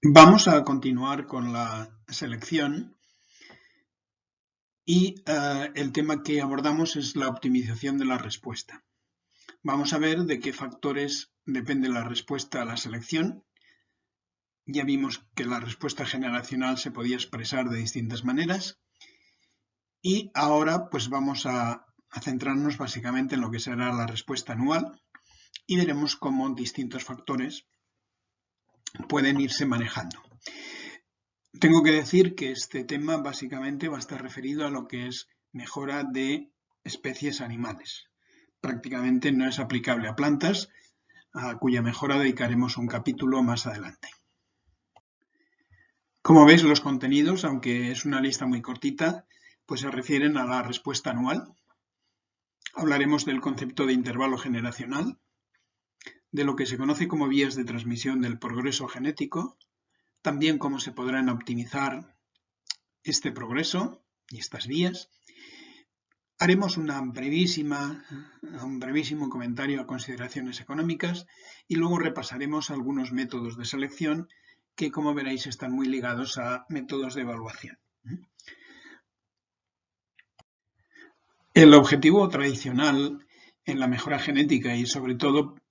Vamos a continuar con la selección y el tema que abordamos es la optimización de la respuesta. Vamos a ver de qué factores depende la respuesta a la selección. Ya vimos que la respuesta generacional se podía expresar de distintas maneras y ahora pues vamos a centrarnos básicamente en lo que será la respuesta anual y veremos cómo distintos factores pueden irse manejando. Tengo que decir que este tema básicamente va a estar referido a lo que es mejora de especies animales. Prácticamente no es aplicable a plantas, a cuya mejora dedicaremos un capítulo más adelante. Como veis, los contenidos, aunque es una lista muy cortita, pues se refieren a la respuesta anual. Hablaremos del concepto de intervalo generacional, de lo que se conoce como vías de transmisión del progreso genético, también cómo se podrán optimizar este progreso y estas vías. Haremos un brevísimo comentario a consideraciones económicas y luego repasaremos algunos métodos de selección que, como veréis, están muy ligados a métodos de evaluación. El objetivo tradicional en la mejora genética y, sobre todo,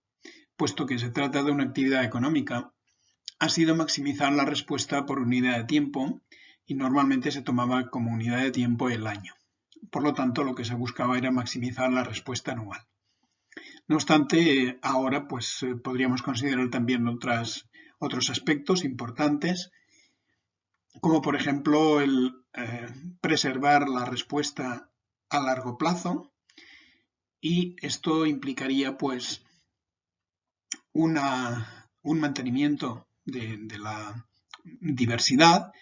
puesto que se trata de una actividad económica, ha sido maximizar la respuesta por unidad de tiempo y normalmente se tomaba como unidad de tiempo el año. Por lo tanto, lo que se buscaba era maximizar la respuesta anual. No obstante, ahora pues podríamos considerar también otros aspectos importantes, como por ejemplo el preservar la respuesta a largo plazo, y esto implicaría pues un mantenimiento de la diversidad,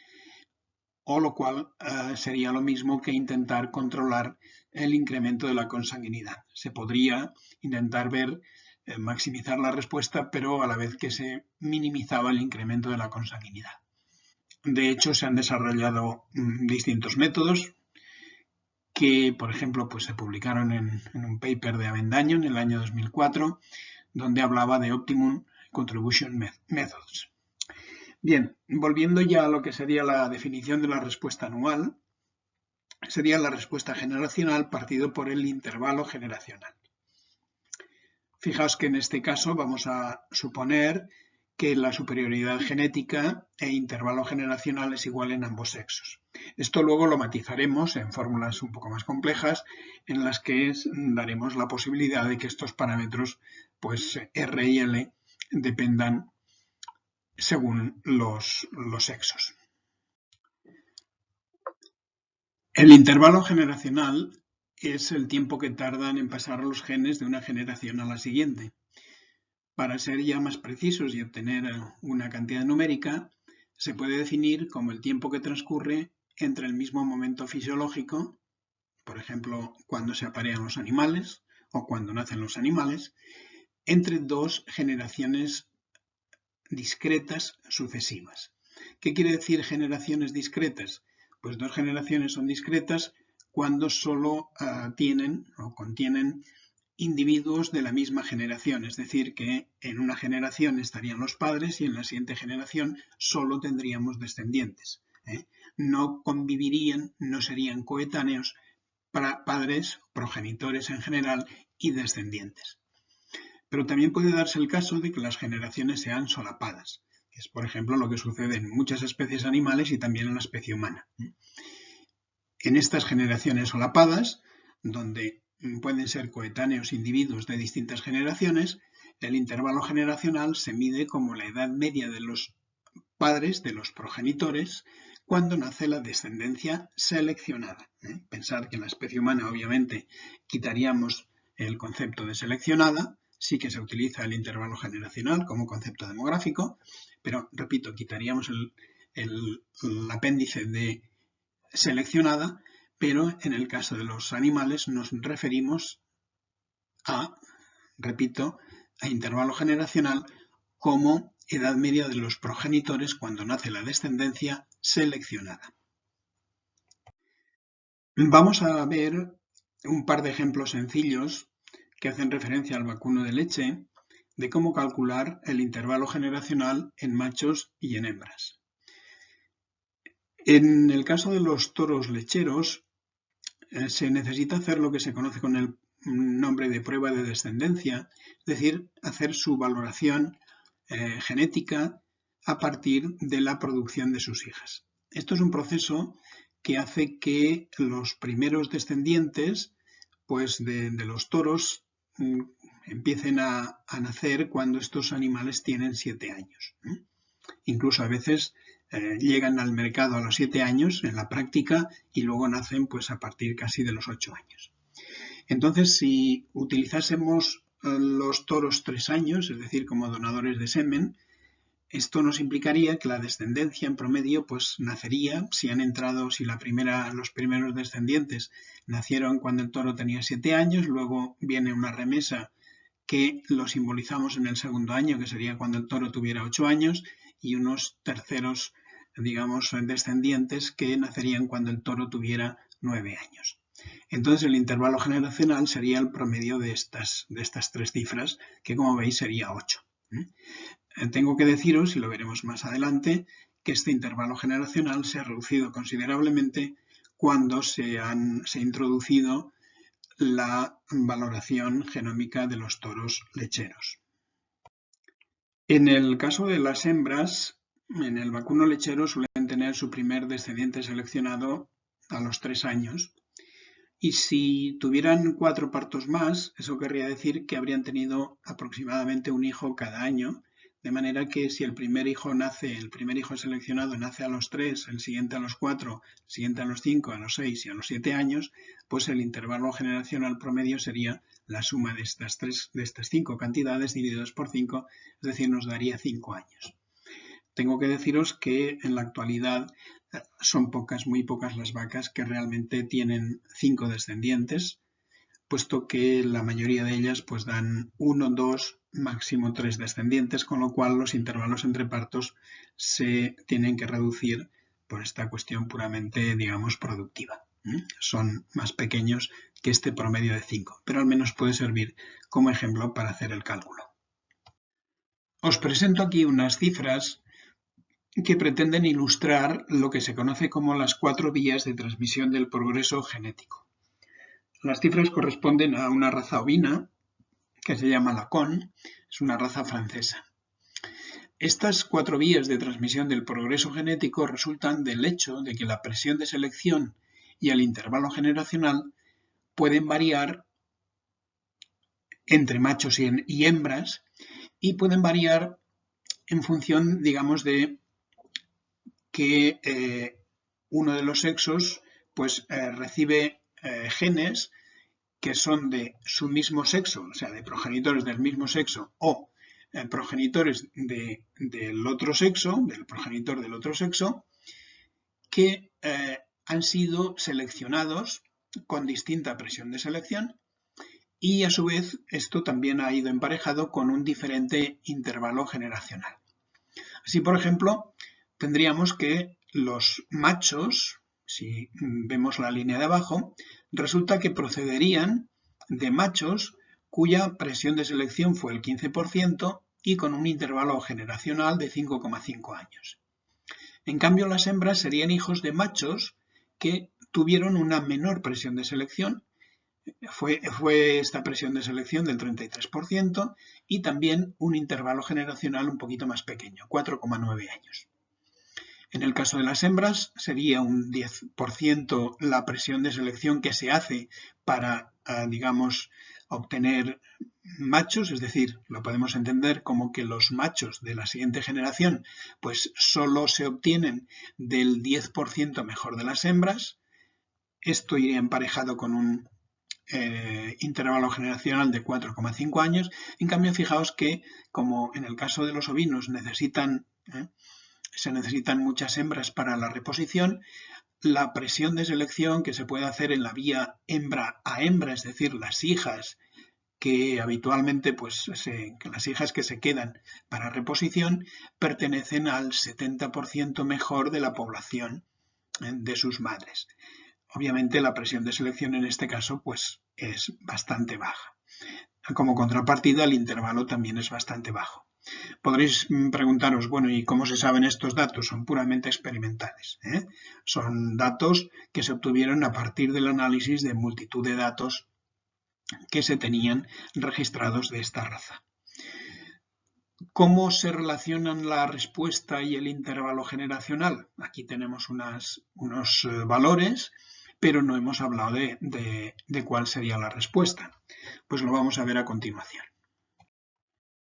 o lo cual sería lo mismo que intentar controlar el incremento de la consanguinidad. Se podría intentar maximizar la respuesta, pero a la vez que se minimizaba el incremento de la consanguinidad. De hecho, se han desarrollado distintos métodos que, por ejemplo, pues se publicaron en un paper de Avendaño en el año 2004, donde hablaba de Optimum Contribution Methods. Bien, volviendo ya a lo que sería la definición de la respuesta anual, sería la respuesta generacional partido por el intervalo generacional. Fijaos que en este caso vamos a suponer que la superioridad genética e intervalo generacional es igual en ambos sexos. Esto luego lo matizaremos en fórmulas un poco más complejas en las que daremos la posibilidad de que estos parámetros, pues R y L, dependan según los sexos. El intervalo generacional es el tiempo que tardan en pasar los genes de una generación a la siguiente. Para ser ya más precisos y obtener una cantidad numérica, se puede definir como el tiempo que transcurre entre el mismo momento fisiológico, por ejemplo, cuando se aparean los animales o cuando nacen los animales, entre dos generaciones discretas sucesivas. ¿Qué quiere decir generaciones discretas? Pues dos generaciones son discretas cuando solo tienen o contienen individuos de la misma generación, es decir, que en una generación estarían los padres y en la siguiente generación solo tendríamos descendientes. No convivirían, no serían coetáneos para padres, progenitores en general y descendientes. Pero también puede darse el caso de que las generaciones sean solapadas, que es por ejemplo lo que sucede en muchas especies animales y también en la especie humana. En estas generaciones solapadas, donde pueden ser coetáneos individuos de distintas generaciones, el intervalo generacional se mide como la edad media de los padres, de los progenitores, cuando nace la descendencia seleccionada. Pensar que en la especie humana obviamente quitaríamos el concepto de seleccionada, sí que se utiliza el intervalo generacional como concepto demográfico, pero repito, quitaríamos el apéndice de seleccionada, pero en el caso de los animales nos referimos repito, a intervalo generacional como edad media de los progenitores cuando nace la descendencia seleccionada. Vamos a ver un par de ejemplos sencillos que hacen referencia al vacuno de leche, de cómo calcular el intervalo generacional en machos y en hembras. En el caso de los toros lecheros, se necesita hacer lo que se conoce con el nombre de prueba de descendencia, es decir, hacer su valoración genética a partir de la producción de sus hijas. Esto es un proceso que hace que los primeros descendientes pues, de los toros empiecen a nacer cuando estos animales tienen 7 años. Incluso a veces llegan al mercado a los 7 años en la práctica y luego nacen pues, a partir casi de los 8 años. Entonces, si utilizásemos los toros 3 años, es decir, como donadores de semen, esto nos implicaría que la descendencia en promedio pues nacería, si los primeros descendientes nacieron cuando el toro tenía 7 años, luego viene una remesa que lo simbolizamos en el segundo año, que sería cuando el toro tuviera 8 años, y unos terceros, digamos, descendientes que nacerían cuando el toro tuviera 9 años. Entonces el intervalo generacional sería el promedio de estas 3 cifras, que como veis sería 8. Tengo que deciros, y lo veremos más adelante, que este intervalo generacional se ha reducido considerablemente cuando se ha introducido la valoración genómica de los toros lecheros. En el caso de las hembras, en el vacuno lechero suelen tener su primer descendiente seleccionado a los 3 años. Y si tuvieran 4 partos más, eso querría decir que habrían tenido aproximadamente un hijo cada año, de manera que si el primer hijo seleccionado nace a los 3, el siguiente a los 4, el siguiente a los 5, a los 6 y a los 7 años, pues el intervalo generacional promedio sería la suma de estas 5 cantidades divididos por 5, es decir, nos daría 5 años. Tengo que deciros que en la actualidad son muy pocas las vacas que realmente tienen 5 descendientes, puesto que la mayoría de ellas pues dan 1, 2, máximo 3 descendientes, con lo cual los intervalos entre partos se tienen que reducir por esta cuestión puramente, digamos, productiva. Son más pequeños que este promedio de 5, pero al menos puede servir como ejemplo para hacer el cálculo. Os presento aquí unas cifras que pretenden ilustrar lo que se conoce como las 4 vías de transmisión del progreso genético. Las cifras corresponden a una raza ovina que se llama Lacon, es una raza francesa. Estas 4 vías de transmisión del progreso genético resultan del hecho de que la presión de selección y el intervalo generacional pueden variar entre machos y hembras y pueden variar en función, digamos, de que uno de los sexos pues recibe genes que son de su mismo sexo, o sea, de progenitores del mismo sexo o progenitores del otro sexo, del progenitor del otro sexo, que han sido seleccionados con distinta presión de selección y a su vez esto también ha ido emparejado con un diferente intervalo generacional. Así, por ejemplo, tendríamos que los machos, si vemos la línea de abajo, resulta que procederían de machos cuya presión de selección fue el 15% y con un intervalo generacional de 5,5 años. En cambio, las hembras serían hijos de machos que tuvieron una menor presión de selección, fue esta presión de selección del 33% y también un intervalo generacional un poquito más pequeño, 4,9 años. En el caso de las hembras sería un 10% la presión de selección que se hace para, digamos, obtener machos, es decir, lo podemos entender como que los machos de la siguiente generación pues solo se obtienen del 10% mejor de las hembras. Esto iría emparejado con un intervalo generacional de 4,5 años. En cambio, fijaos que, como en el caso de los ovinos se necesitan muchas hembras para la reposición, la presión de selección que se puede hacer en la vía hembra a hembra, es decir, las hijas que habitualmente, las hijas que se quedan para reposición, pertenecen al 70% mejor de la población de sus madres. Obviamente la presión de selección en este caso pues es bastante baja. como contrapartida, el intervalo también es bastante bajo. Podréis preguntaros, bueno, ¿y cómo se saben estos datos? Son puramente experimentales, ¿eh? Son datos que se obtuvieron a partir del análisis de multitud de datos que se tenían registrados de esta raza. ¿Cómo se relacionan la respuesta y el intervalo generacional? Aquí tenemos unos valores, pero no hemos hablado de cuál sería la respuesta. Pues lo vamos a ver a continuación.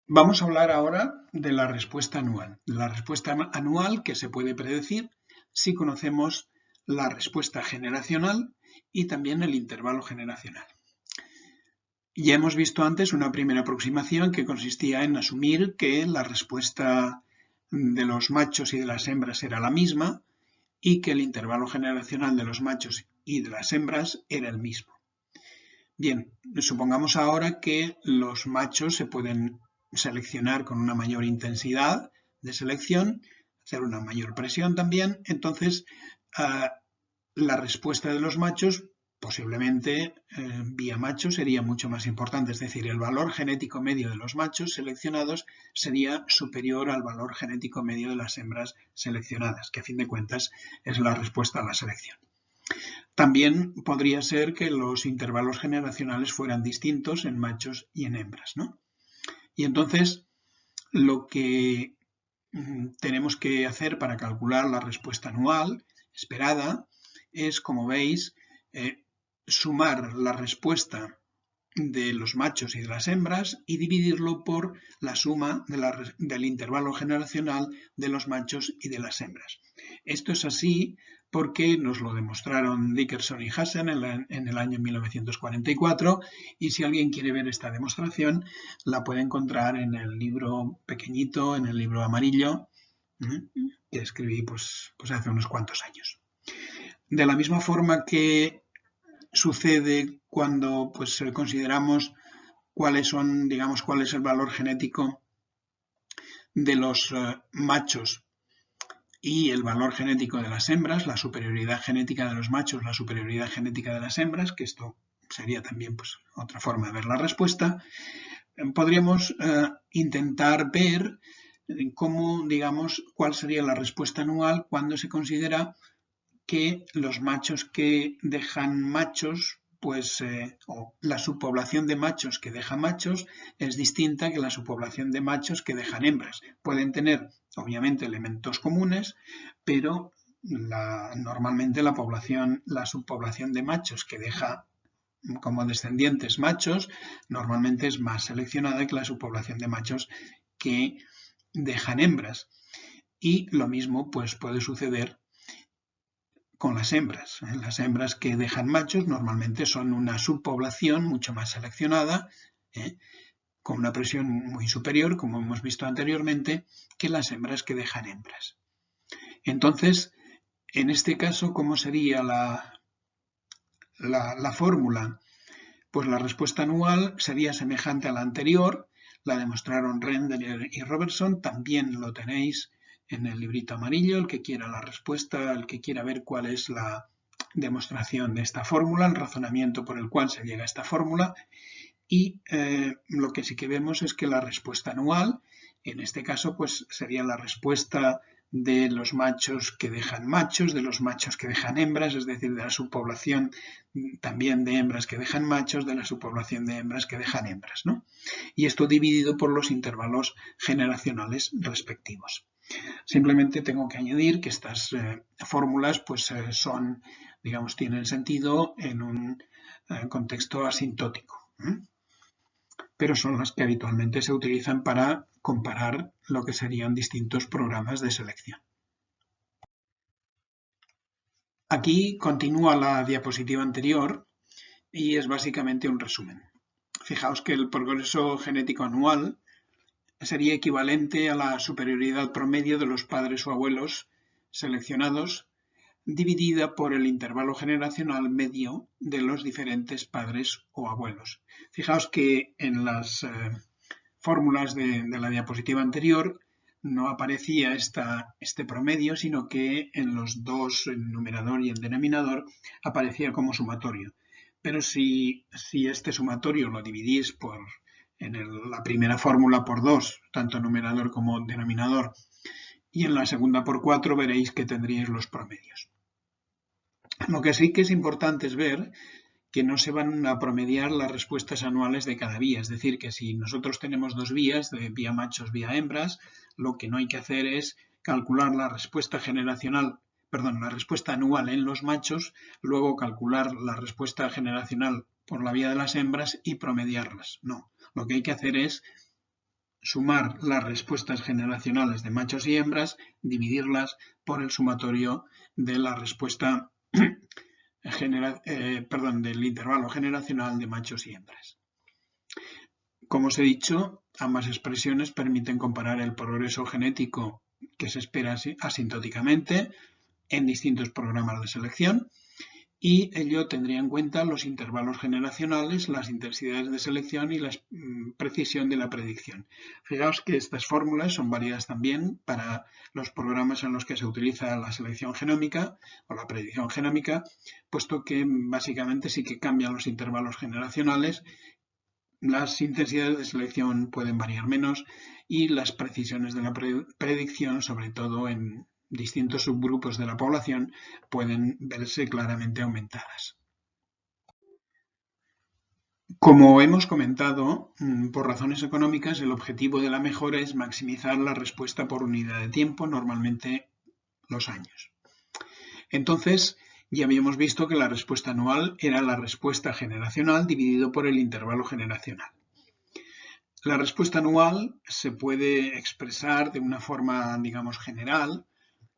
Vamos a hablar ahora de la respuesta anual. La respuesta anual que se puede predecir si conocemos la respuesta generacional y también el intervalo generacional. Ya hemos visto antes una primera aproximación que consistía en asumir que la respuesta de los machos y de las hembras era la misma y que el intervalo generacional de los machos y de las hembras era el mismo. Bien, supongamos ahora que los machos se pueden seleccionar con una mayor intensidad de selección, hacer una mayor presión también, entonces la respuesta de los machos posiblemente vía macho sería mucho más importante, es decir, el valor genético medio de los machos seleccionados sería superior al valor genético medio de las hembras seleccionadas, que a fin de cuentas es la respuesta a la selección. También podría ser que los intervalos generacionales fueran distintos en machos y en hembras, ¿no? Y entonces lo que tenemos que hacer para calcular la respuesta anual esperada es, como veis, sumar la respuesta de los machos y de las hembras y dividirlo por la suma del intervalo generacional de los machos y de las hembras. Esto es así porque nos lo demostraron Dickerson y Hassen en el año 1944 y si alguien quiere ver esta demostración la puede encontrar en el libro pequeñito, en el libro amarillo que escribí pues hace unos cuantos años. De la misma forma que sucede cuando consideramos cuál es el valor genético de los machos y el valor genético de las hembras, la superioridad genética de los machos, la superioridad genética de las hembras, que esto sería también otra forma de ver la respuesta, podríamos intentar ver cuál sería la respuesta anual cuando se considera que los machos que dejan machos, o la subpoblación de machos que deja machos es distinta que la subpoblación de machos que dejan hembras. Pueden tener, obviamente, elementos comunes, pero normalmente la subpoblación de machos que deja como descendientes machos normalmente es más seleccionada que la subpoblación de machos que dejan hembras. Y lo mismo puede suceder con las hembras. Las hembras que dejan machos normalmente son una subpoblación mucho más seleccionada, con una presión muy superior, como hemos visto anteriormente, que las hembras que dejan hembras. Entonces, en este caso, ¿cómo sería la fórmula? Pues la respuesta anual sería semejante a la anterior, la demostraron Renderer y Robertson, también lo tenéis en el librito amarillo, el que quiera la respuesta, el que quiera ver cuál es la demostración de esta fórmula, el razonamiento por el cual se llega a esta fórmula, y lo que sí que vemos es que la respuesta anual, en este caso, sería la respuesta de los machos que dejan machos, de los machos que dejan hembras, es decir, de la subpoblación también de hembras que dejan machos, de la subpoblación de hembras que dejan hembras, ¿no? Y esto dividido por los intervalos generacionales respectivos. Simplemente tengo que añadir que estas fórmulas tienen sentido en un contexto asintótico, pero son las que habitualmente se utilizan para comparar lo que serían distintos programas de selección. Aquí continúa la diapositiva anterior y es básicamente un resumen. Fijaos que el progreso genético anual sería equivalente a la superioridad promedio de los padres o abuelos seleccionados dividida por el intervalo generacional medio de los diferentes padres o abuelos. Fijaos que en las fórmulas de la diapositiva anterior no aparecía este promedio, sino que en los dos, en numerador y en denominador, aparecía como sumatorio. Pero si este sumatorio lo dividís por la primera fórmula por 2, tanto numerador como denominador, y en la segunda por 4 veréis que tendríais los promedios. Lo que sí que es importante es ver que no se van a promediar las respuestas anuales de cada vía. Es decir, que si nosotros tenemos dos vías, de vía machos, vía hembras, lo que no hay que hacer es calcular la respuesta la respuesta anual en los machos, luego calcular la respuesta generacional por la vía de las hembras y promediarlas. No, lo que hay que hacer es sumar las respuestas generacionales de machos y hembras, dividirlas por el sumatorio de la respuesta del intervalo generacional de machos y hembras. Como os he dicho, ambas expresiones permiten comparar el progreso genético que se espera asintóticamente en distintos programas de selección, y ello tendría en cuenta los intervalos generacionales, las intensidades de selección y la precisión de la predicción. Fijaos que estas fórmulas son válidas también para los programas en los que se utiliza la selección genómica o la predicción genómica, puesto que básicamente sí que cambian los intervalos generacionales, las intensidades de selección pueden variar menos y las precisiones de la predicción, sobre todo en distintos subgrupos de la población, pueden verse claramente aumentadas. Como hemos comentado, por razones económicas, el objetivo de la mejora es maximizar la respuesta por unidad de tiempo, normalmente los años. Entonces, ya habíamos visto que la respuesta anual era la respuesta generacional dividido por el intervalo generacional. La respuesta anual se puede expresar de una forma, digamos, general,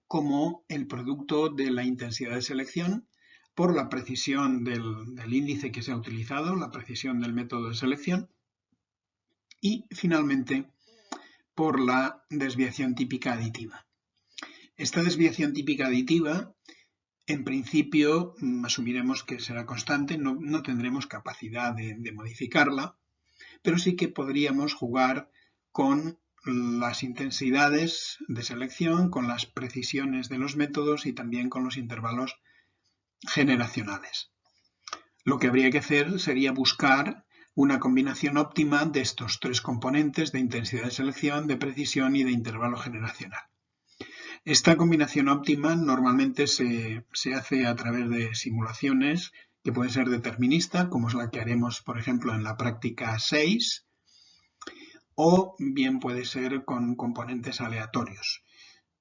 como el producto de la intensidad de selección por la precisión del índice que se ha utilizado, la precisión del método de selección, y finalmente por la desviación típica aditiva. Esta desviación típica aditiva, en principio, asumiremos que será constante, no tendremos capacidad de modificarla, pero sí que podríamos jugar con las intensidades de selección, con las precisiones de los métodos y también con los intervalos generacionales. Lo que habría que hacer sería buscar una combinación óptima de estos tres componentes de intensidad de selección, de precisión y de intervalo generacional. Esta combinación óptima normalmente se hace a través de simulaciones que puede ser determinista, como es la que haremos, por ejemplo, en la práctica 6, o bien puede ser con componentes aleatorios.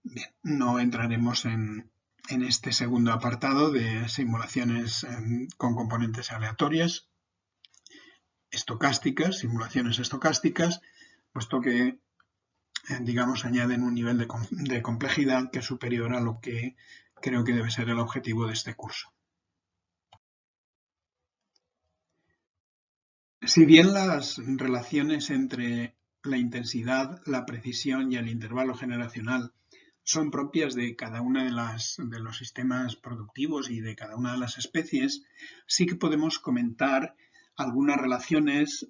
Bien, no entraremos en este segundo apartado de simulaciones con componentes aleatorias, estocásticas, simulaciones estocásticas, puesto que, digamos, añaden un nivel de complejidad que es superior a lo que creo que debe ser el objetivo de este curso. Si bien las relaciones entre la intensidad, la precisión y el intervalo generacional son propias de cada una de los sistemas productivos y de cada una de las especies, sí que podemos comentar algunas relaciones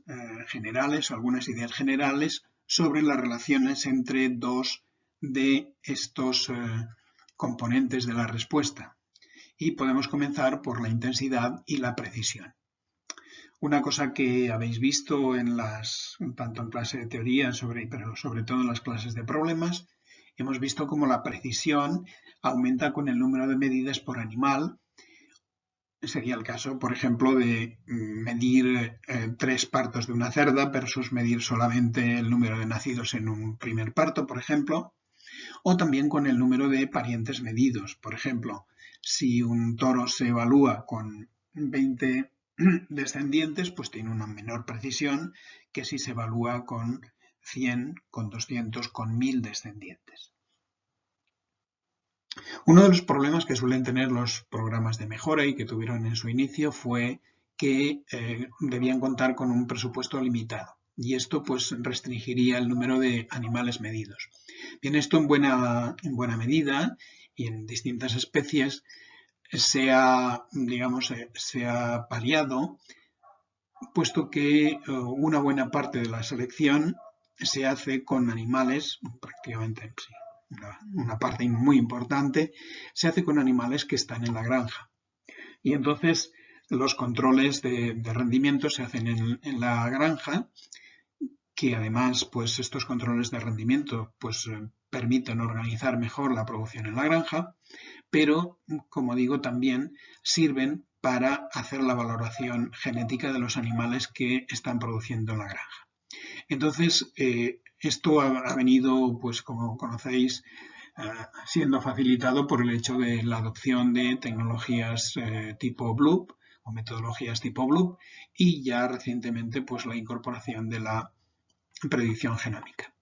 generales o algunas ideas generales sobre las relaciones entre dos de estos componentes de la respuesta. Y podemos comenzar por la intensidad y la precisión. Una cosa que habéis visto tanto en clase de teoría, pero sobre todo en las clases de problemas, hemos visto cómo la precisión aumenta con el número de medidas por animal. Sería el caso, por ejemplo, de medir 3 partos de una cerda versus medir solamente el número de nacidos en un primer parto, por ejemplo. O también con el número de parientes medidos. Por ejemplo, si un toro se evalúa con 20 descendientes, pues tiene una menor precisión que si se evalúa con 100, con 200, con 1000 descendientes. Uno de los problemas que suelen tener los programas de mejora y que tuvieron en su inicio fue que debían contar con un presupuesto limitado, y esto pues restringiría el número de animales medidos. Bien, esto en buena medida y en distintas especies se ha paliado, puesto que una buena parte de la selección se hace con animales, prácticamente sí, una parte muy importante, se hace con animales que están en la granja. Y entonces los controles de rendimiento se hacen en la granja, que además pues estos controles de rendimiento pues permiten organizar mejor la producción en la granja, pero como digo también sirven para hacer la valoración genética de los animales que están produciendo en la granja. Entonces, esto ha venido, pues como conocéis, siendo facilitado por el hecho de la adopción de tecnologías tipo Bloop o metodologías tipo Bloop y ya recientemente pues la incorporación de la predicción genómica.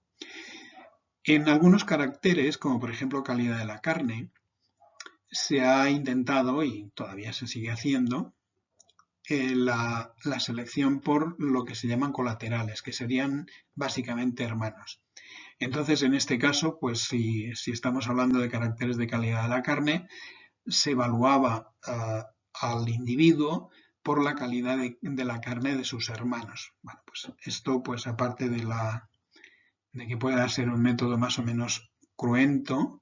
En algunos caracteres, como por ejemplo calidad de la carne, se ha intentado, y todavía se sigue haciendo, la selección por lo que se llaman colaterales, que serían básicamente hermanos. Entonces, en este caso, pues si estamos hablando de caracteres de calidad de la carne, se evaluaba al individuo por la calidad de la carne de sus hermanos. Bueno, pues esto, pues aparte de que pueda ser un método más o menos cruento,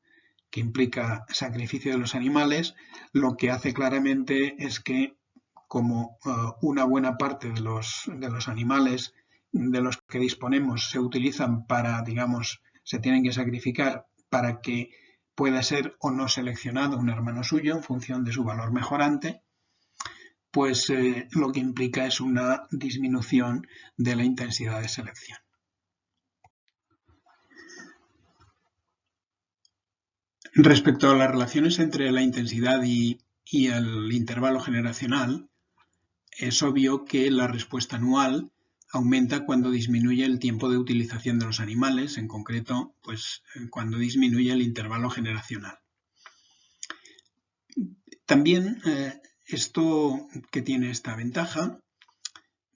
que implica sacrificio de los animales, lo que hace claramente es que como una buena parte de los animales de los que disponemos se utilizan para, digamos, se tienen que sacrificar para que pueda ser o no seleccionado un hermano suyo en función de su valor mejorante, pues lo que implica es una disminución de la intensidad de selección. Respecto a las relaciones entre la intensidad y el intervalo generacional, es obvio que la respuesta anual aumenta cuando disminuye el tiempo de utilización de los animales, en concreto, pues cuando disminuye el intervalo generacional. También esto que tiene esta ventaja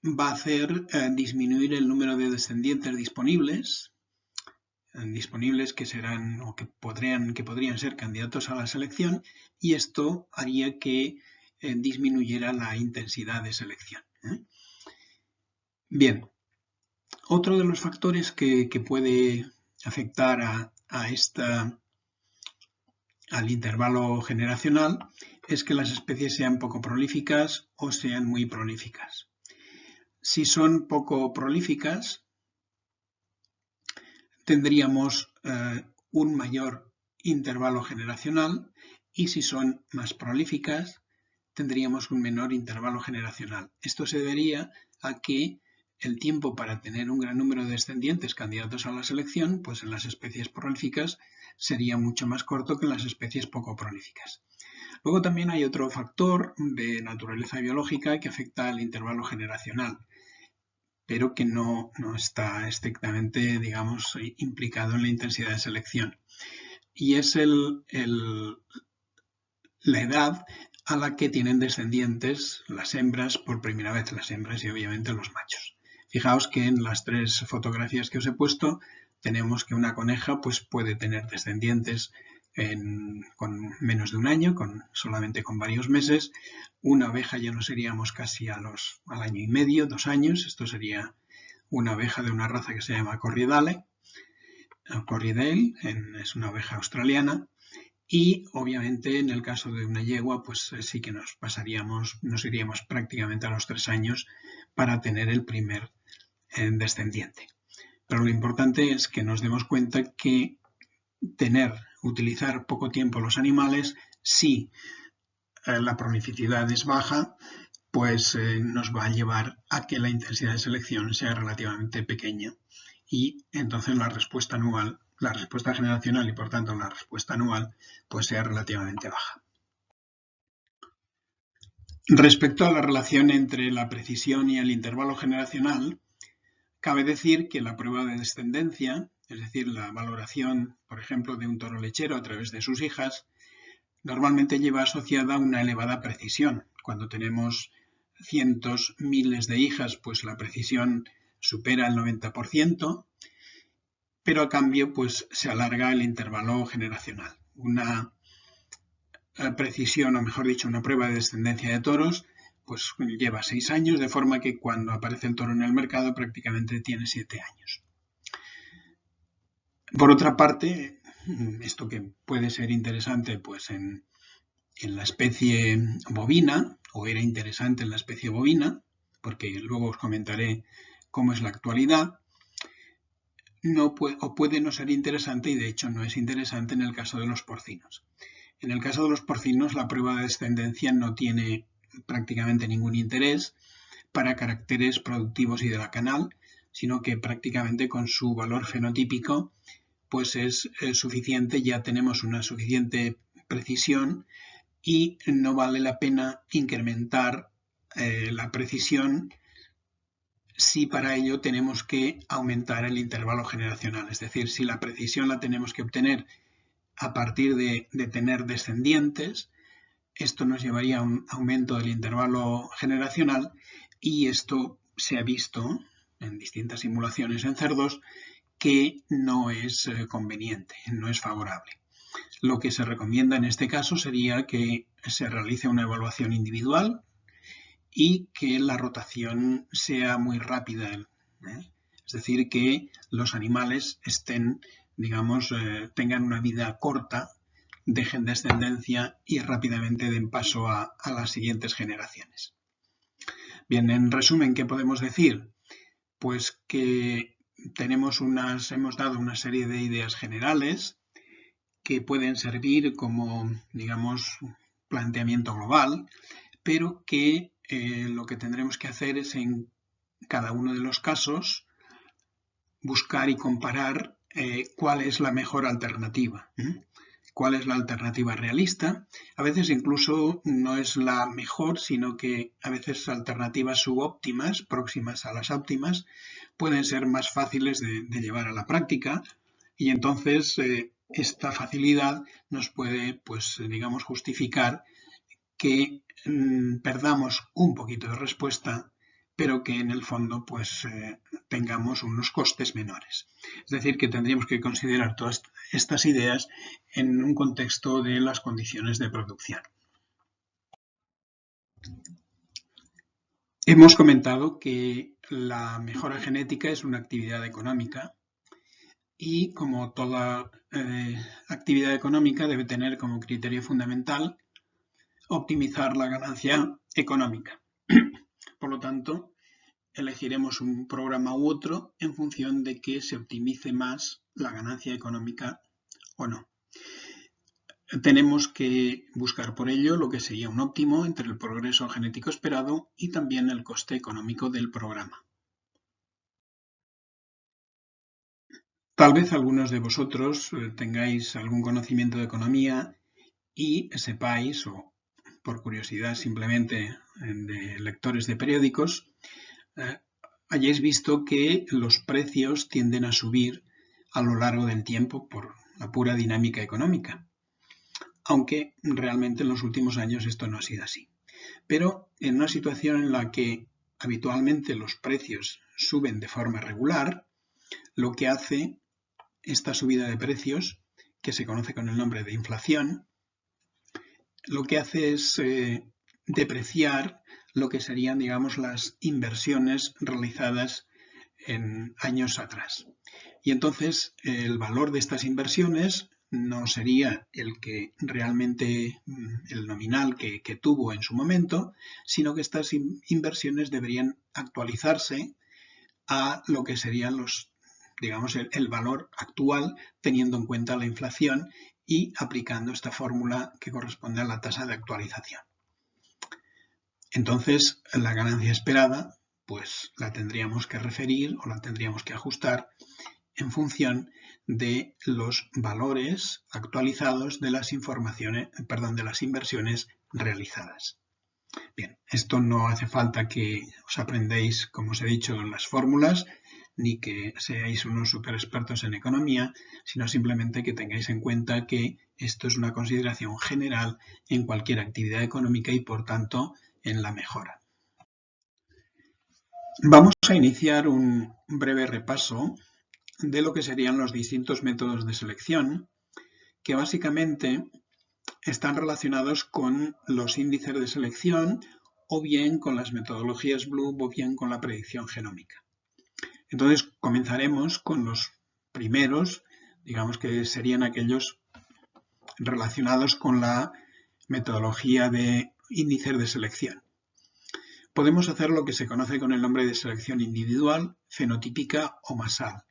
va a hacer disminuir el número de descendientes disponibles que serán o que podrían ser candidatos a la selección, y esto haría que disminuyera la intensidad de selección. Bien, otro de los factores que puede afectar al intervalo generacional es que las especies sean poco prolíficas o sean muy prolíficas. Si son poco prolíficas, tendríamos un mayor intervalo generacional, y si son más prolíficas tendríamos un menor intervalo generacional. Esto se debería a que el tiempo para tener un gran número de descendientes candidatos a la selección, pues en las especies prolíficas sería mucho más corto que en las especies poco prolíficas. Luego también hay otro factor de naturaleza biológica que afecta al intervalo generacional, pero que no está estrictamente, digamos, implicado en la intensidad de selección. Y es la edad a la que tienen descendientes las hembras por primera vez, las hembras y obviamente los machos. Fijaos que en las tres fotografías que os he puesto tenemos que una coneja pues puede tener descendientes con menos de un año, solamente con varios meses. Una oveja ya no seríamos casi al año y medio, 2 años. Esto sería una oveja de una raza que se llama Corriedale, es una oveja australiana. Y obviamente en el caso de una yegua pues sí que nos iríamos prácticamente a los 3 años para tener el primer descendiente. Pero lo importante es que nos demos cuenta que utilizar poco tiempo los animales, si la prolificidad es baja, pues nos va a llevar a que la intensidad de selección sea relativamente pequeña, y entonces la respuesta generacional y por tanto la respuesta anual pues sea relativamente baja. Respecto a la relación entre la precisión y el intervalo generacional, cabe decir que la prueba de descendencia, es decir, la valoración, por ejemplo, de un toro lechero a través de sus hijas, normalmente lleva asociada una elevada precisión. Cuando tenemos cientos, miles de hijas, pues la precisión supera el 90%, pero a cambio pues se alarga el intervalo generacional. Una precisión, o mejor dicho, una prueba de descendencia de toros, pues lleva 6 años, de forma que cuando aparece el toro en el mercado prácticamente tiene 7 años. Por otra parte, esto que puede ser interesante pues en la especie bovina, o era interesante en la especie bovina, porque luego os comentaré cómo es la actualidad, puede no ser interesante, y de hecho no es interesante en el caso de los porcinos. En el caso de los porcinos, la prueba de descendencia no tiene prácticamente ningún interés para caracteres productivos y de la canal, sino que prácticamente con su valor fenotípico pues es suficiente, ya tenemos una suficiente precisión y no vale la pena incrementar la precisión si para ello tenemos que aumentar el intervalo generacional. Es decir, si la precisión la tenemos que obtener a partir de tener descendientes, esto nos llevaría a un aumento del intervalo generacional y esto se ha visto en distintas simulaciones en cerdos que no es conveniente, no es favorable. Lo que se recomienda en este caso sería que se realice una evaluación individual y que la rotación sea muy rápida. Es decir, que los animales estén, digamos, tengan una vida corta, dejen descendencia y rápidamente den paso a las siguientes generaciones. Bien, en resumen, ¿qué podemos decir? Pues que hemos dado una serie de ideas generales que pueden servir como, digamos, planteamiento global, pero que lo que tendremos que hacer es en cada uno de los casos buscar y comparar cuál es la mejor alternativa. ¿Cuál es la alternativa realista? A veces incluso no es la mejor, sino que a veces alternativas subóptimas, próximas a las óptimas, pueden ser más fáciles de llevar a la práctica y entonces esta facilidad nos puede, pues, digamos, justificar que perdamos un poquito de respuesta, pero que en el fondo pues tengamos unos costes menores. Es decir, que tendríamos que considerar todas estas ideas en un contexto de las condiciones de producción. Hemos comentado que la mejora genética es una actividad económica y como toda actividad económica debe tener como criterio fundamental optimizar la ganancia económica. Por lo tanto, elegiremos un programa u otro en función de que se optimice más la ganancia económica o no. Tenemos que buscar por ello lo que sería un óptimo entre el progreso genético esperado y también el coste económico del programa. Tal vez algunos de vosotros tengáis algún conocimiento de economía y sepáis, o por curiosidad simplemente de lectores de periódicos, hayáis visto que los precios tienden a subir a lo largo del tiempo por la pura dinámica económica, aunque realmente en los últimos años esto no ha sido así. Pero en una situación en la que habitualmente los precios suben de forma regular, lo que hace esta subida de precios, que se conoce con el nombre de inflación, lo que hace es depreciar lo que serían, digamos, las inversiones realizadas en años atrás. Y entonces el valor de estas inversiones no sería el que realmente, el nominal que tuvo en su momento, sino que estas inversiones deberían actualizarse a lo que serían los, digamos, el valor actual, teniendo en cuenta la inflación y aplicando esta fórmula que corresponde a la tasa de actualización. Entonces, la ganancia esperada, pues la tendríamos que referir o la tendríamos que ajustar en función de los valores actualizados de las de las inversiones realizadas. Bien, esto no hace falta que os aprendéis, como os he dicho, las fórmulas, ni que seáis unos super expertos en economía, sino simplemente que tengáis en cuenta que esto es una consideración general en cualquier actividad económica y, por tanto, en la mejora. Vamos a iniciar un breve repaso de lo que serían los distintos métodos de selección, que básicamente están relacionados con los índices de selección o bien con las metodologías Bloom o bien con la predicción genómica. Entonces comenzaremos con los primeros, digamos que serían aquellos relacionados con la metodología de índices de selección. Podemos hacer lo que se conoce con el nombre de selección individual, fenotípica o masal.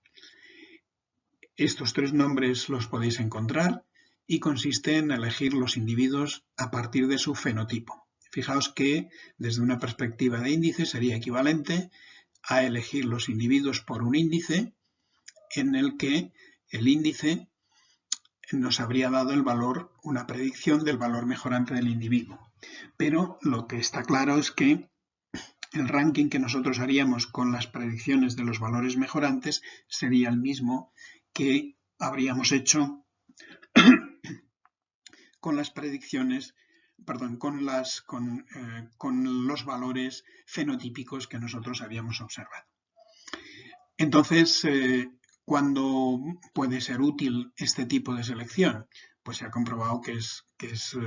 Estos 3 nombres los podéis encontrar y consiste en elegir los individuos a partir de su fenotipo. Fijaos que desde una perspectiva de índice sería equivalente a elegir los individuos por un índice en el que el índice nos habría dado el valor, una predicción del valor mejorante del individuo. Pero lo que está claro es que el ranking que nosotros haríamos con las predicciones de los valores mejorantes sería el mismo que habríamos hecho con las predicciones, perdón, con los valores fenotípicos que nosotros habíamos observado. Entonces, ¿cuándo puede ser útil este tipo de selección? Pues se ha comprobado que es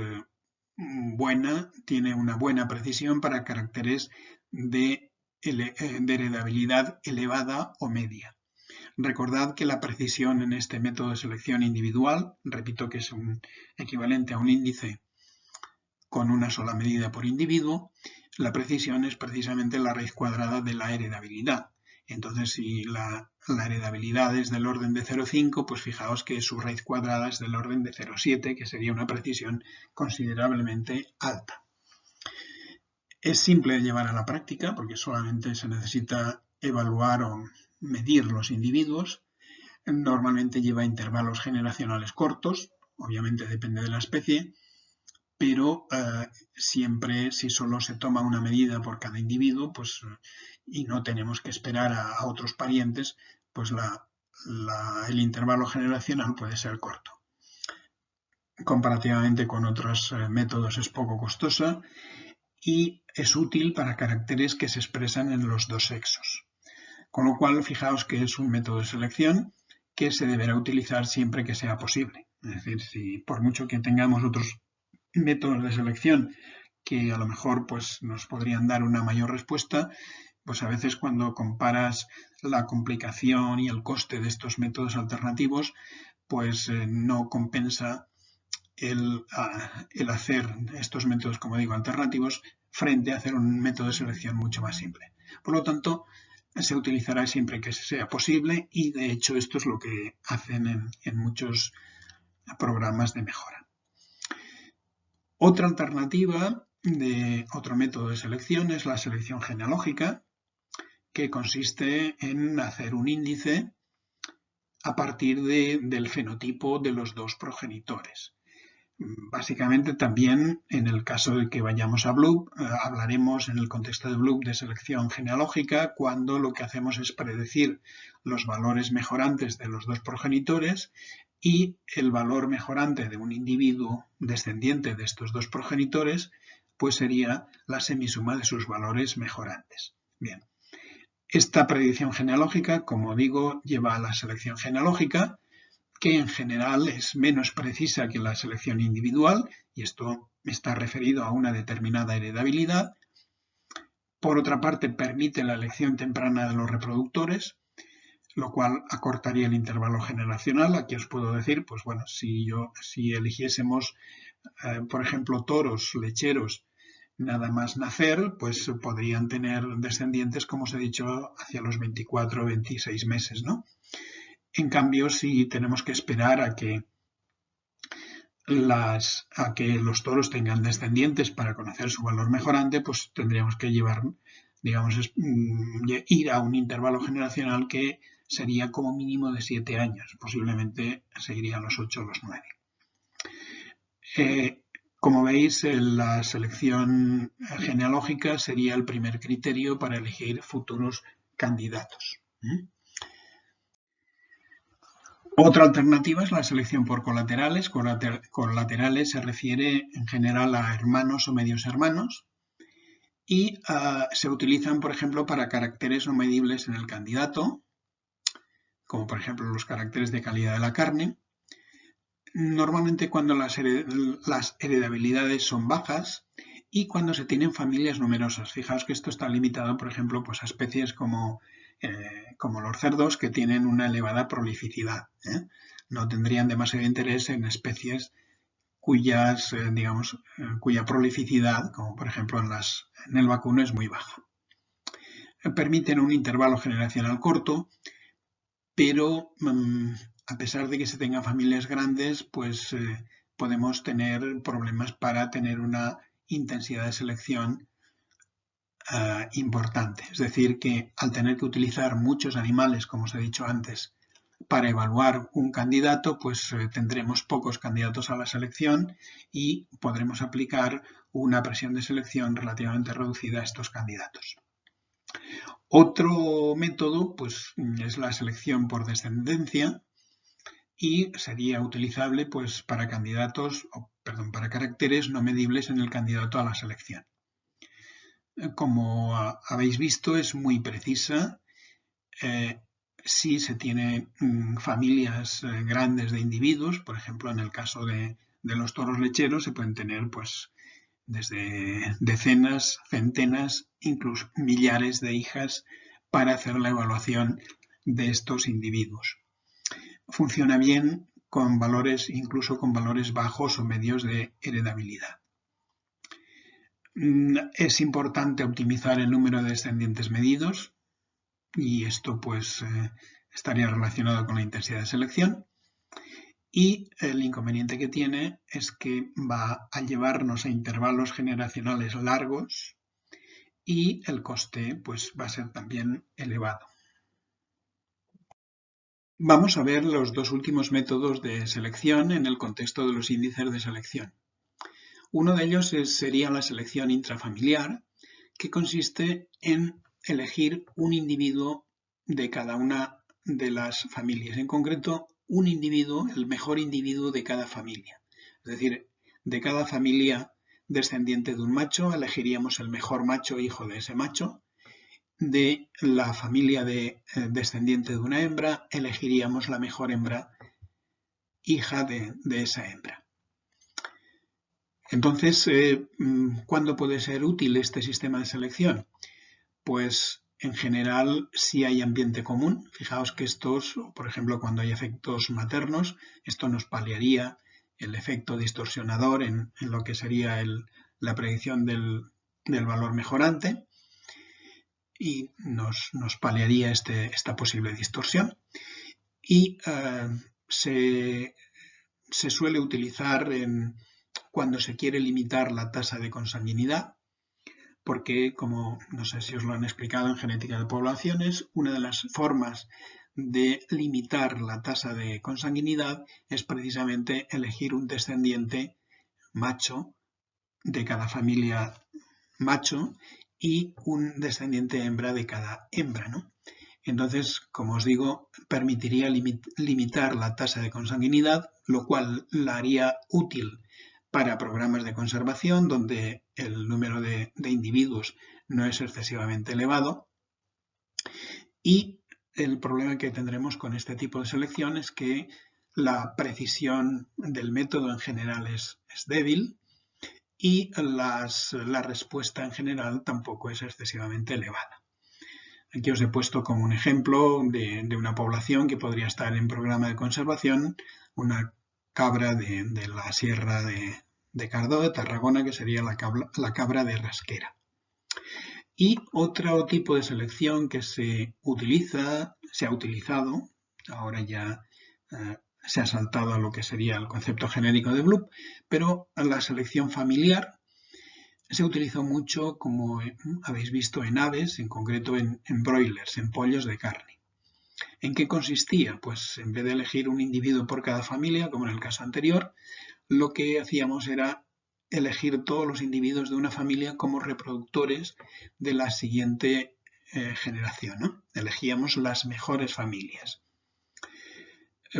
buena, tiene una buena precisión para caracteres de heredabilidad elevada o media. Recordad que la precisión en este método de selección individual, repito que es un equivalente a un índice con una sola medida por individuo, la precisión es precisamente la raíz cuadrada de la heredabilidad. Entonces, si la heredabilidad es del orden de 0,5, pues fijaos que su raíz cuadrada es del orden de 0,7, que sería una precisión considerablemente alta. Es simple de llevar a la práctica porque solamente se necesita evaluar o medir los individuos. Normalmente lleva intervalos generacionales cortos, obviamente depende de la especie, pero siempre si solo se toma una medida por cada individuo, pues, y no tenemos que esperar a otros parientes, pues el intervalo generacional puede ser corto. Comparativamente con otros métodos es poco costosa y es útil para caracteres que se expresan en los dos sexos. Con lo cual, fijaos que es un método de selección que se deberá utilizar siempre que sea posible. Es decir, si por mucho que tengamos otros métodos de selección que a lo mejor pues, nos podrían dar una mayor respuesta, pues a veces cuando comparas la complicación y el coste de estos métodos alternativos, pues no compensa el hacer estos métodos, como digo, alternativos frente a hacer un método de selección mucho más simple. Por lo tanto, se utilizará siempre que sea posible y de hecho esto es lo que hacen en muchos programas de mejora. Otra alternativa de otro método de selección es la selección genealógica, que consiste en hacer un índice a partir del fenotipo de los dos progenitores. Básicamente también en el caso de que vayamos a Bloom, hablaremos en el contexto de Bloom de selección genealógica cuando lo que hacemos es predecir los valores mejorantes de los dos progenitores y el valor mejorante de un individuo descendiente de estos dos progenitores pues sería la semisuma de sus valores mejorantes. Bien, esta predicción genealógica, como digo, lleva a la selección genealógica, que en general es menos precisa que la selección individual, y esto está referido a una determinada heredabilidad. Por otra parte, permite la elección temprana de los reproductores, lo cual acortaría el intervalo generacional. Aquí os puedo decir, pues bueno, si eligiésemos, por ejemplo, toros lecheros, nada más nacer, pues podrían tener descendientes, como os he dicho, hacia los 24 o 26 meses, ¿no? En cambio, si tenemos que esperar a que los toros tengan descendientes para conocer su valor mejorante, pues tendríamos que llevar, digamos, ir a un intervalo generacional que sería como mínimo de 7 años. Posiblemente seguirían los 8 o los 9. Como veis, la selección genealógica sería el primer criterio para elegir futuros candidatos. Otra alternativa es la selección por colaterales. Colaterales se refiere en general a hermanos o medios hermanos y se utilizan, por ejemplo, para caracteres no medibles en el candidato, como por ejemplo los caracteres de calidad de la carne. Normalmente cuando las heredabilidades son bajas y cuando se tienen familias numerosas. Fijaos que esto está limitado, por ejemplo, pues a especies como los cerdos que tienen una elevada prolificidad. No tendrían demasiado interés en especies cuya prolificidad, como por ejemplo en el vacuno, es muy baja. Permiten un intervalo generacional corto, pero a pesar de que se tengan familias grandes, pues podemos tener problemas para tener una intensidad de selección importante. Es decir, que al tener que utilizar muchos animales, como os he dicho antes, para evaluar un candidato, pues tendremos pocos candidatos a la selección y podremos aplicar una presión de selección relativamente reducida a estos candidatos. Otro método pues, es la selección por descendencia y sería utilizable pues, para para caracteres no medibles en el candidato a la selección. Como habéis visto, es muy precisa. Si se tienen familias grandes de individuos, por ejemplo, en el caso de los toros lecheros, se pueden tener pues desde decenas, centenas, incluso millares de hijas para hacer la evaluación de estos individuos. Funciona bien con valores, incluso con valores bajos o medios de heredabilidad. Es importante optimizar el número de descendientes medidos y esto pues estaría relacionado con la intensidad de selección. Y el inconveniente que tiene es que va a llevarnos a intervalos generacionales largos y el coste pues, va a ser también elevado. Vamos a ver los dos últimos métodos de selección en el contexto de los índices de selección. Uno de ellos sería la selección intrafamiliar, que consiste en elegir un individuo de cada una de las familias. En concreto, un individuo, el mejor individuo de cada familia. Es decir, de cada familia descendiente de un macho, elegiríamos el mejor macho hijo de ese macho. De la familia descendiente de una hembra, elegiríamos la mejor hembra hija de esa hembra. Entonces, ¿cuándo puede ser útil este sistema de selección? Pues en general si hay ambiente común. Fijaos que estos, por ejemplo, cuando hay efectos maternos, esto nos paliaría el efecto distorsionador en lo que sería la predicción del valor mejorante y nos paliaría esta posible distorsión. Y se suele utilizar cuando se quiere limitar la tasa de consanguinidad, porque, como no sé si os lo han explicado en genética de poblaciones, una de las formas de limitar la tasa de consanguinidad es precisamente elegir un descendiente macho de cada familia macho y un descendiente hembra de cada hembra, ¿no? Entonces, como os digo, permitiría limitar la tasa de consanguinidad, lo cual la haría útil para programas de conservación donde el número de individuos no es excesivamente elevado. Y el problema que tendremos con este tipo de selección es que la precisión del método en general es débil y la respuesta en general tampoco es excesivamente elevada. Aquí os he puesto como un ejemplo de una población que podría estar en programa de conservación, una cabra de la sierra de Cardó, de Tarragona, que sería la cabra de Rasquera. Y otro tipo de selección que se ha utilizado, ahora ya se ha saltado a lo que sería el concepto genérico de Bloom, pero la selección familiar se utilizó mucho, como habéis visto, en aves, en concreto en broilers, en pollos de carne. ¿En qué consistía? Pues en vez de elegir un individuo por cada familia, como en el caso anterior, lo que hacíamos era elegir todos los individuos de una familia como reproductores de la siguiente generación, ¿no? Elegíamos las mejores familias.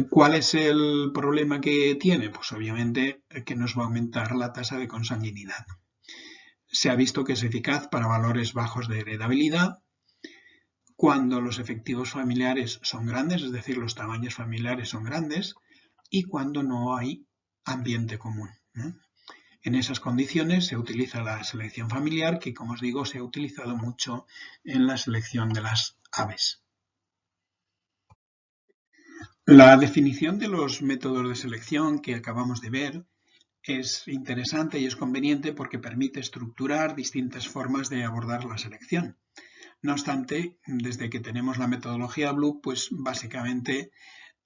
¿Cuál es el problema que tiene? Pues obviamente que nos va a aumentar la tasa de consanguinidad. Se ha visto que es eficaz para valores bajos de heredabilidad cuando los efectivos familiares son grandes, es decir, los tamaños familiares son grandes, y cuando no hay ambiente común, ¿no? En esas condiciones se utiliza la selección familiar, que como os digo se ha utilizado mucho en la selección de las aves. La definición de los métodos de selección que acabamos de ver es interesante y es conveniente porque permite estructurar distintas formas de abordar la selección. No obstante, desde que tenemos la metodología Bloom, pues básicamente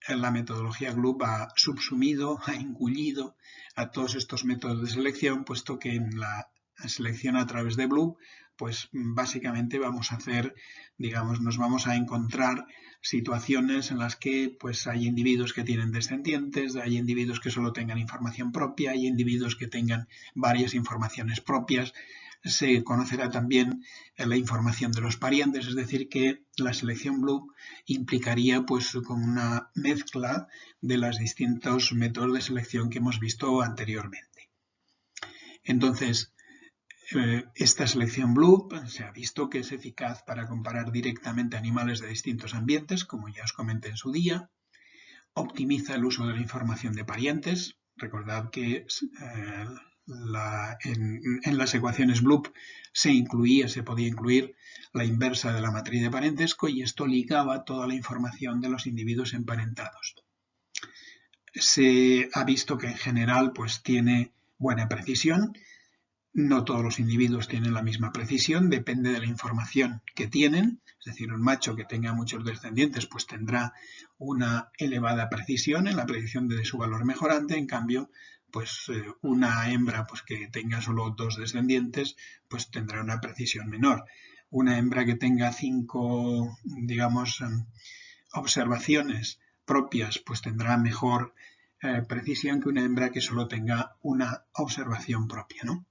la metodología GLUB ha subsumido, ha engullido a todos estos métodos de selección, puesto que en la selección a través de GLUB, pues básicamente vamos a hacer, digamos, nos vamos a encontrar situaciones en las que pues hay individuos que tienen descendientes, hay individuos que solo tengan información propia, hay individuos que tengan varias informaciones propias. Se conocerá también la información de los parientes, es decir, que la selección GLUB implicaría pues como una mezcla de los distintos métodos de selección que hemos visto anteriormente. Entonces, esta selección GLUB se ha visto que es eficaz para comparar directamente animales de distintos ambientes, como ya os comenté en su día. Optimiza el uso de la información de parientes. Recordad que en las ecuaciones GLUB se podía incluir la inversa de la matriz de parentesco y esto ligaba toda la información de los individuos emparentados. Se ha visto que en general pues tiene buena precisión. No todos los individuos tienen la misma precisión, depende de la información que tienen. Es decir, un macho que tenga muchos descendientes pues tendrá una elevada precisión en la predicción de su valor mejorante. En cambio, pues una hembra pues que tenga solo 2 descendientes pues tendrá una precisión menor. Una hembra que tenga 5, digamos, observaciones propias pues tendrá mejor precisión que una hembra que solo tenga una observación propia, ¿no?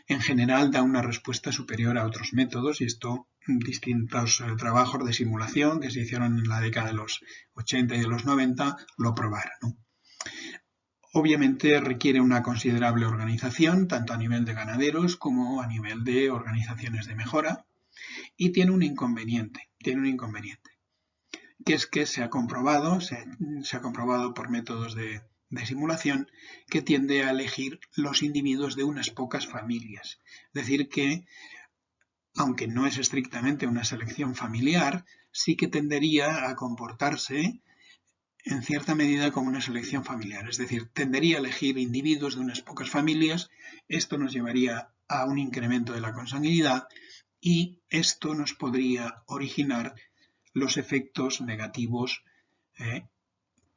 En general da una respuesta superior a otros métodos y esto distintos trabajos de simulación que se hicieron en la década de los 80 y de los 90 lo probaron, ¿no? Obviamente requiere una considerable organización, tanto a nivel de ganaderos como a nivel de organizaciones de mejora, y tiene un inconveniente, que es que se ha comprobado por métodos de simulación que tiende a elegir los individuos de unas pocas familias. Es decir que, aunque no es estrictamente una selección familiar, sí que tendería a comportarse en cierta medida como una selección familiar. Es decir, tendería a elegir individuos de unas pocas familias. Esto nos llevaría a un incremento de la consanguinidad y esto nos podría originar los efectos negativos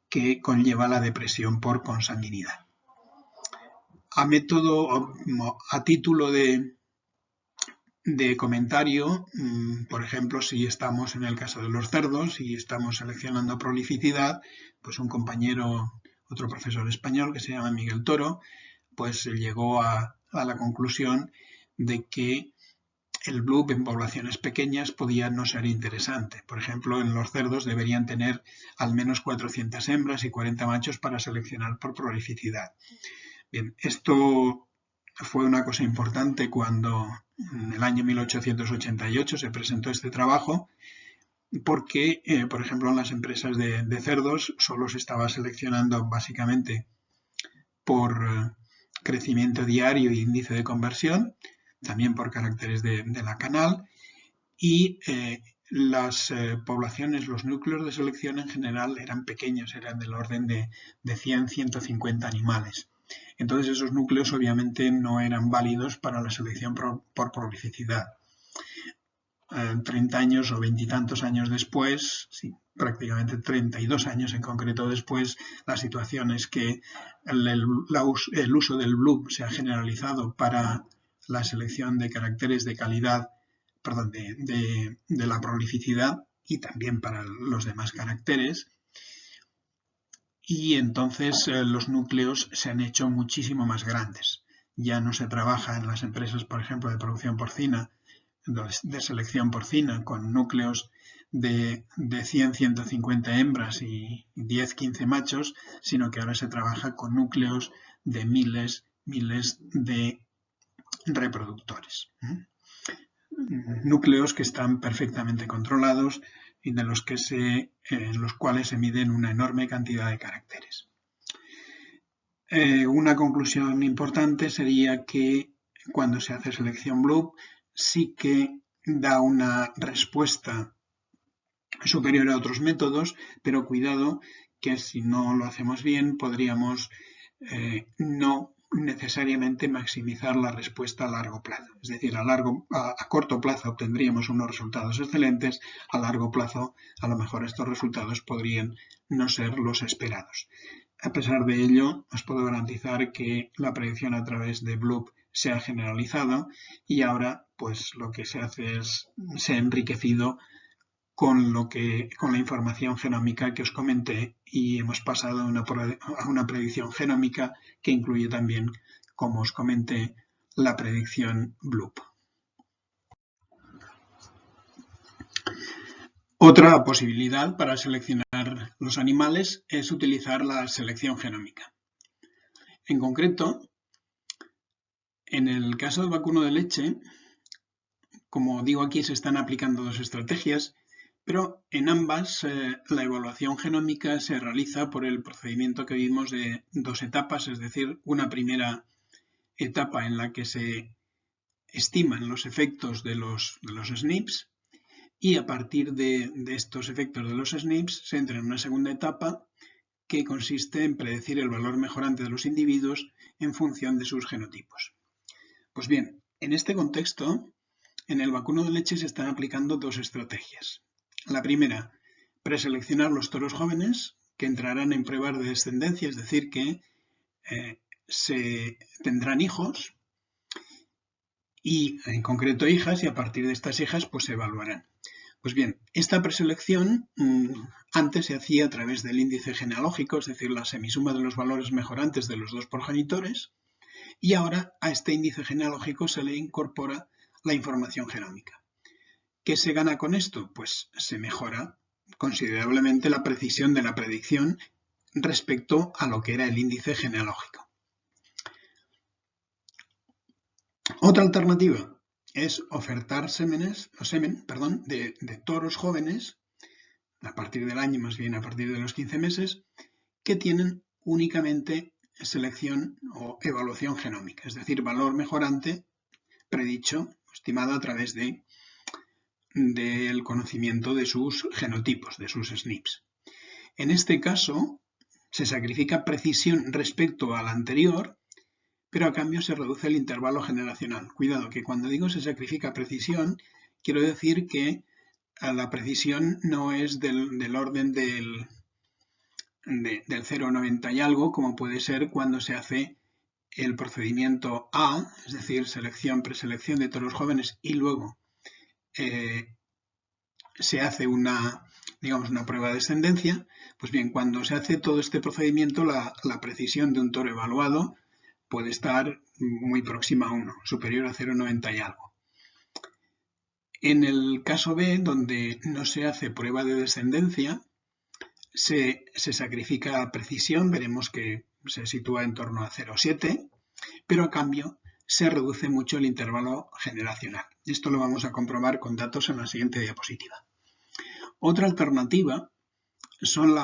que conlleva la depresión por consanguinidad. A título de comentario, por ejemplo, si estamos en el caso de los cerdos y estamos seleccionando prolificidad, pues un compañero, otro profesor español que se llama Miguel Toro, pues llegó a la conclusión de que el GLUB en poblaciones pequeñas podía no ser interesante. Por ejemplo, en los cerdos deberían tener al menos 400 hembras y 40 machos para seleccionar por prolificidad. Bien, esto fue una cosa importante cuando en el año 1888 se presentó este trabajo, porque, por ejemplo, en las empresas de cerdos solo se estaba seleccionando básicamente por crecimiento diario y índice de conversión, también por caracteres de la canal, y las poblaciones, los núcleos de selección en general eran pequeños, eran del orden de 100-150 animales. Entonces esos núcleos obviamente no eran válidos para la selección por prolificidad. 30 años o 20 y tantos años después, sí, prácticamente 32 años en concreto después, la situación es que el uso del GLUB se ha generalizado para la selección de caracteres de calidad, perdón, de la prolificidad y también para los demás caracteres. Y entonces los núcleos se han hecho muchísimo más grandes. Ya no se trabaja en las empresas, por ejemplo, de producción porcina, de selección porcina, con núcleos de 100-150 hembras y 10-15 machos, sino que ahora se trabaja con núcleos de miles de reproductores. Núcleos que están perfectamente controlados y en los cuales se miden una enorme cantidad de caracteres. Una conclusión importante sería que cuando se hace selección GLUB sí que da una respuesta superior a otros métodos, pero cuidado que si no lo hacemos bien podríamos no necesariamente maximizar la respuesta a largo plazo. Es decir, a corto plazo obtendríamos unos resultados excelentes, a largo plazo a lo mejor estos resultados podrían no ser los esperados. A pesar de ello, os puedo garantizar que la predicción a través de Bloop se ha generalizado y ahora pues lo que se hace es se ha enriquecido con la información genómica que os comenté y hemos pasado a una predicción genómica que incluye también, como os comenté, la predicción Bloop. Otra posibilidad para seleccionar los animales es utilizar la selección genómica. En concreto, en el caso del vacuno de leche, como digo aquí, se están aplicando dos estrategias, pero en ambas la evaluación genómica se realiza por el procedimiento que vimos de dos etapas, es decir, una primera etapa en la que se estiman los efectos de los SNPs y a partir de estos efectos de los SNPs se entra en una segunda etapa que consiste en predecir el valor mejorante de los individuos en función de sus genotipos. Pues bien, en este contexto, en el vacuno de leche se están aplicando dos estrategias. La primera, preseleccionar los toros jóvenes que entrarán en pruebas de descendencia, es decir, que se tendrán hijos y en concreto hijas y a partir de estas hijas pues se evaluarán. Pues bien, esta preselección antes se hacía a través del índice genealógico, es decir, la semisuma de los valores mejorantes de los dos progenitores, y ahora a este índice genealógico se le incorpora la información genómica. ¿Qué se gana con esto? Pues se mejora considerablemente la precisión de la predicción respecto a lo que era el índice genealógico. Otra alternativa es ofertar semen de toros jóvenes, a partir del año, más bien a partir de los 15 meses, que tienen únicamente selección o evaluación genómica, es decir, valor mejorante predicho, estimado a través del conocimiento de sus genotipos, de sus SNPs. En este caso, se sacrifica precisión respecto al anterior, pero a cambio se reduce el intervalo generacional. Cuidado, que cuando digo se sacrifica precisión, quiero decir que la precisión no es del orden del 0,90 y algo, como puede ser cuando se hace el procedimiento A, es decir, selección, preselección de toros jóvenes y luego se hace una prueba de descendencia. Pues bien, cuando se hace todo este procedimiento, la precisión de un toro evaluado puede estar muy próxima a 1, superior a 0,90 y algo. En el caso B, donde no se hace prueba de descendencia, se sacrifica precisión, veremos que se sitúa en torno a 0,7, pero a cambio se reduce mucho el intervalo generacional. Esto lo vamos a comprobar con datos en la siguiente diapositiva. Otra alternativa son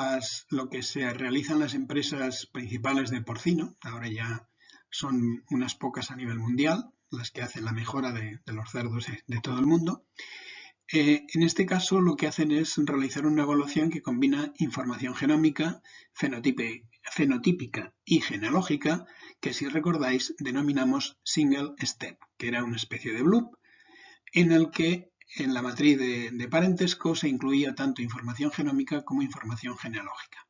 lo que se realiza en las empresas principales de porcino, ahora ya son unas pocas a nivel mundial, las que hacen la mejora de los cerdos de todo el mundo. En este caso lo que hacen es realizar una evaluación que combina información genómica, fenotípica y genealógica, que si recordáis denominamos single step, que era una especie de Bloop, en el que en la matriz de parentesco se incluía tanto información genómica como información genealógica.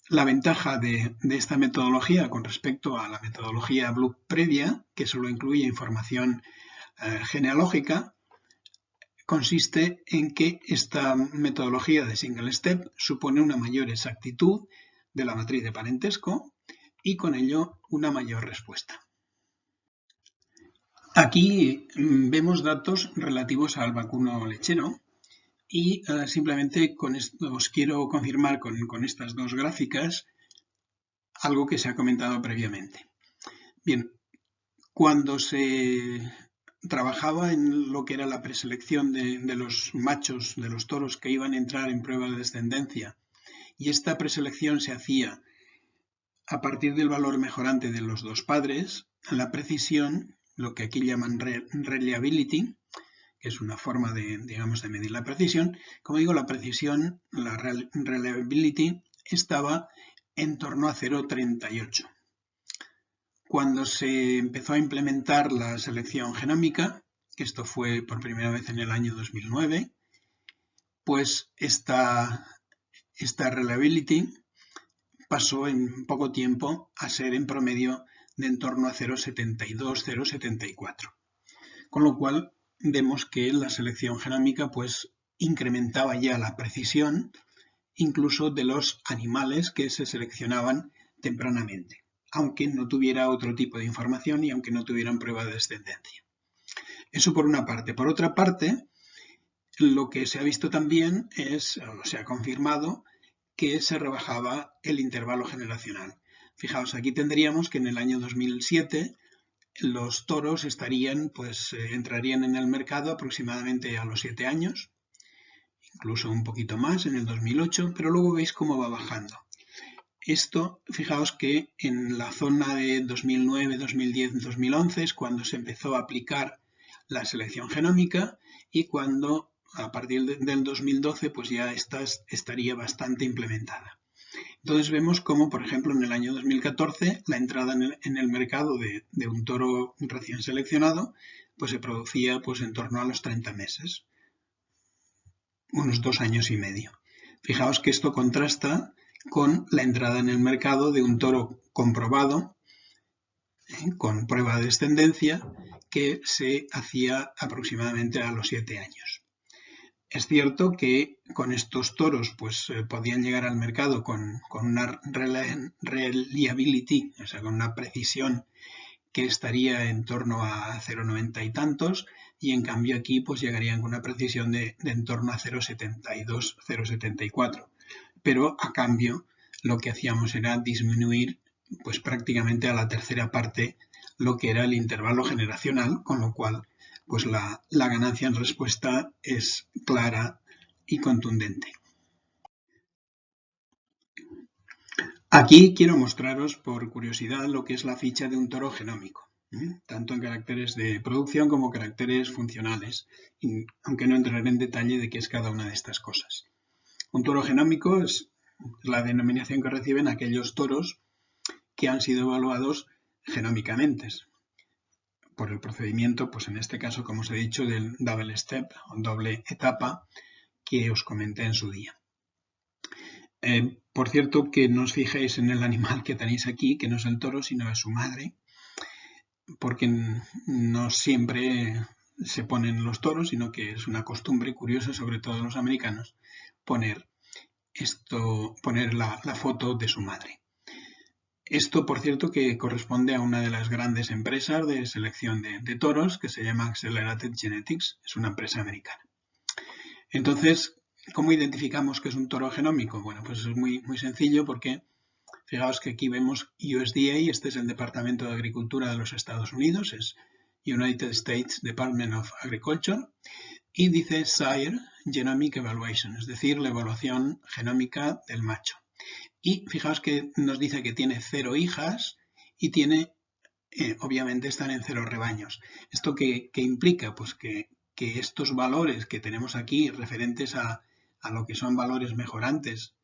La ventaja de esta metodología con respecto a la metodología Bloop previa, que solo incluye información genealógica, consiste en que esta metodología de single step supone una mayor exactitud de la matriz de parentesco y con ello una mayor respuesta. Aquí vemos datos relativos al vacuno lechero y simplemente con esto os quiero confirmar con estas dos gráficas algo que se ha comentado previamente. Bien, cuando se trabajaba en lo que era la preselección de los machos, de los toros que iban a entrar en prueba de descendencia, y esta preselección se hacía a partir del valor mejorante de los dos padres, la precisión, lo que aquí llaman reliability, que es una forma de medir la precisión, como digo, la precisión, la reliability, estaba en torno a 0,38. Cuando se empezó a implementar la selección genómica, que esto fue por primera vez en el año 2009, pues esta esta reliability pasó en poco tiempo a ser en promedio de en torno a 0,72, 0,74. Con lo cual vemos que la selección genómica pues incrementaba ya la precisión incluso de los animales que se seleccionaban tempranamente, aunque no tuviera otro tipo de información y aunque no tuvieran prueba de descendencia. Eso por una parte. Por otra parte, lo que se ha visto también es, o se ha confirmado, que se rebajaba el intervalo generacional. Fijaos, aquí tendríamos que en el año 2007 los toros entrarían en el mercado aproximadamente a los 7 años, incluso un poquito más en el 2008, pero luego veis cómo va bajando. Esto, fijaos que en la zona de 2009, 2010, 2011 es cuando se empezó a aplicar la selección genómica y cuando a partir del 2012 pues ya estaría bastante implementada. Entonces vemos cómo, por ejemplo, en el año 2014 la entrada en el mercado de un toro recién seleccionado pues se producía pues en torno a los 30 meses, unos 2 años y medio. Fijaos que esto contrasta con la entrada en el mercado de un toro comprobado, con prueba de descendencia, que se hacía aproximadamente a los 7 años. Es cierto que con estos toros pues podían llegar al mercado con una reliability, o sea, con una precisión que estaría en torno a 0,90 y tantos, y en cambio aquí pues llegarían con una precisión de en torno a 0,72, 0,74. Pero a cambio lo que hacíamos era disminuir pues prácticamente a la tercera parte lo que era el intervalo generacional, con lo cual pues la ganancia en respuesta es clara y contundente. Aquí quiero mostraros por curiosidad lo que es la ficha de un toro genómico, tanto en caracteres de producción como caracteres funcionales, aunque no entraré en detalle de qué es cada una de estas cosas. Un toro genómico es la denominación que reciben aquellos toros que han sido evaluados genómicamente por el procedimiento, pues en este caso, como os he dicho, del double step o doble etapa que os comenté en su día. Por cierto, que no os fijéis en el animal que tenéis aquí, que no es el toro, sino es su madre, porque no siempre se ponen los toros, sino que es una costumbre curiosa, sobre todo en los americanos, poner la foto de su madre. Esto, por cierto, que corresponde a una de las grandes empresas de selección de toros, que se llama Accelerated Genetics, es una empresa americana. Entonces, ¿cómo identificamos que es un toro genómico? Bueno, pues es muy sencillo porque fijaos que aquí vemos USDA, este es el Departamento de Agricultura de los Estados Unidos, es United States Department of Agriculture, y dice Sire Genomic Evaluation, es decir, la evaluación genómica del macho. Y fijaos que nos dice que tiene 0 hijas y tiene, obviamente están en 0 rebaños. ¿Esto qué implica? Pues que estos valores que tenemos aquí referentes a lo que son valores mejorantes,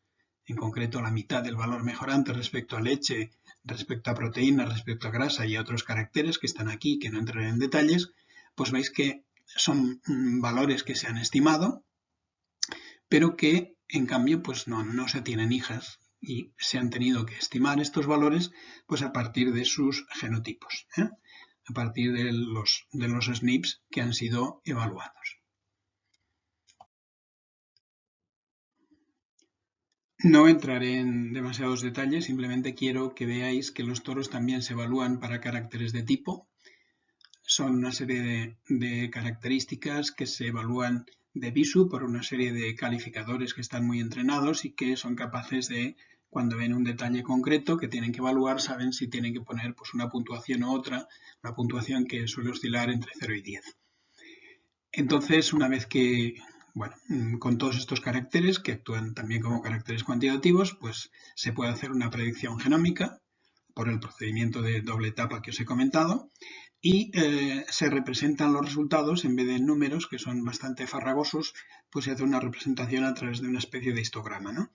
en concreto la mitad del valor mejorante respecto a leche, respecto a proteína, respecto a grasa y a otros caracteres que están aquí, que no entraré en detalles, pues veis que son valores que se han estimado, pero que en cambio pues no se tienen hijas y se han tenido que estimar estos valores pues a partir de sus genotipos, a partir de los SNPs que han sido evaluados. No entraré en demasiados detalles, simplemente quiero que veáis que los toros también se evalúan para caracteres de tipo. Son una serie de características que se evalúan de visu por una serie de calificadores que están muy entrenados y que son capaces de, cuando ven un detalle concreto que tienen que evaluar, saben si tienen que poner pues, una puntuación u otra, una puntuación que suele oscilar entre 0 y 10. Entonces, una vez que, con todos estos caracteres, que actúan también como caracteres cuantitativos, pues se puede hacer una predicción genómica por el procedimiento de doble etapa que os he comentado, y se representan los resultados en vez de números que son bastante farragosos, pues se hace una representación a través de una especie de histograma, ¿no?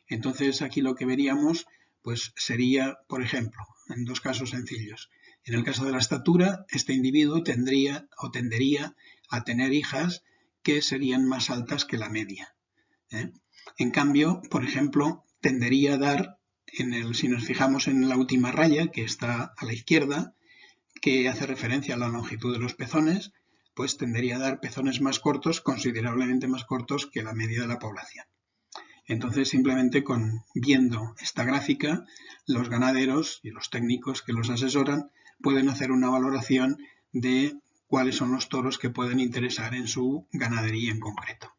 Entonces aquí lo que veríamos pues sería, por ejemplo, en dos casos sencillos. En el caso de la estatura, este individuo tendría o tendería a tener hijas que serían más altas que la media, En cambio, por ejemplo, tendería a dar, si nos fijamos en la última raya que está a la izquierda, que hace referencia a la longitud de los pezones, pues tendería a dar pezones más cortos, considerablemente más cortos que la media de la población. Entonces, simplemente viendo esta gráfica, los ganaderos y los técnicos que los asesoran pueden hacer una valoración de cuáles son los toros que pueden interesar en su ganadería en concreto.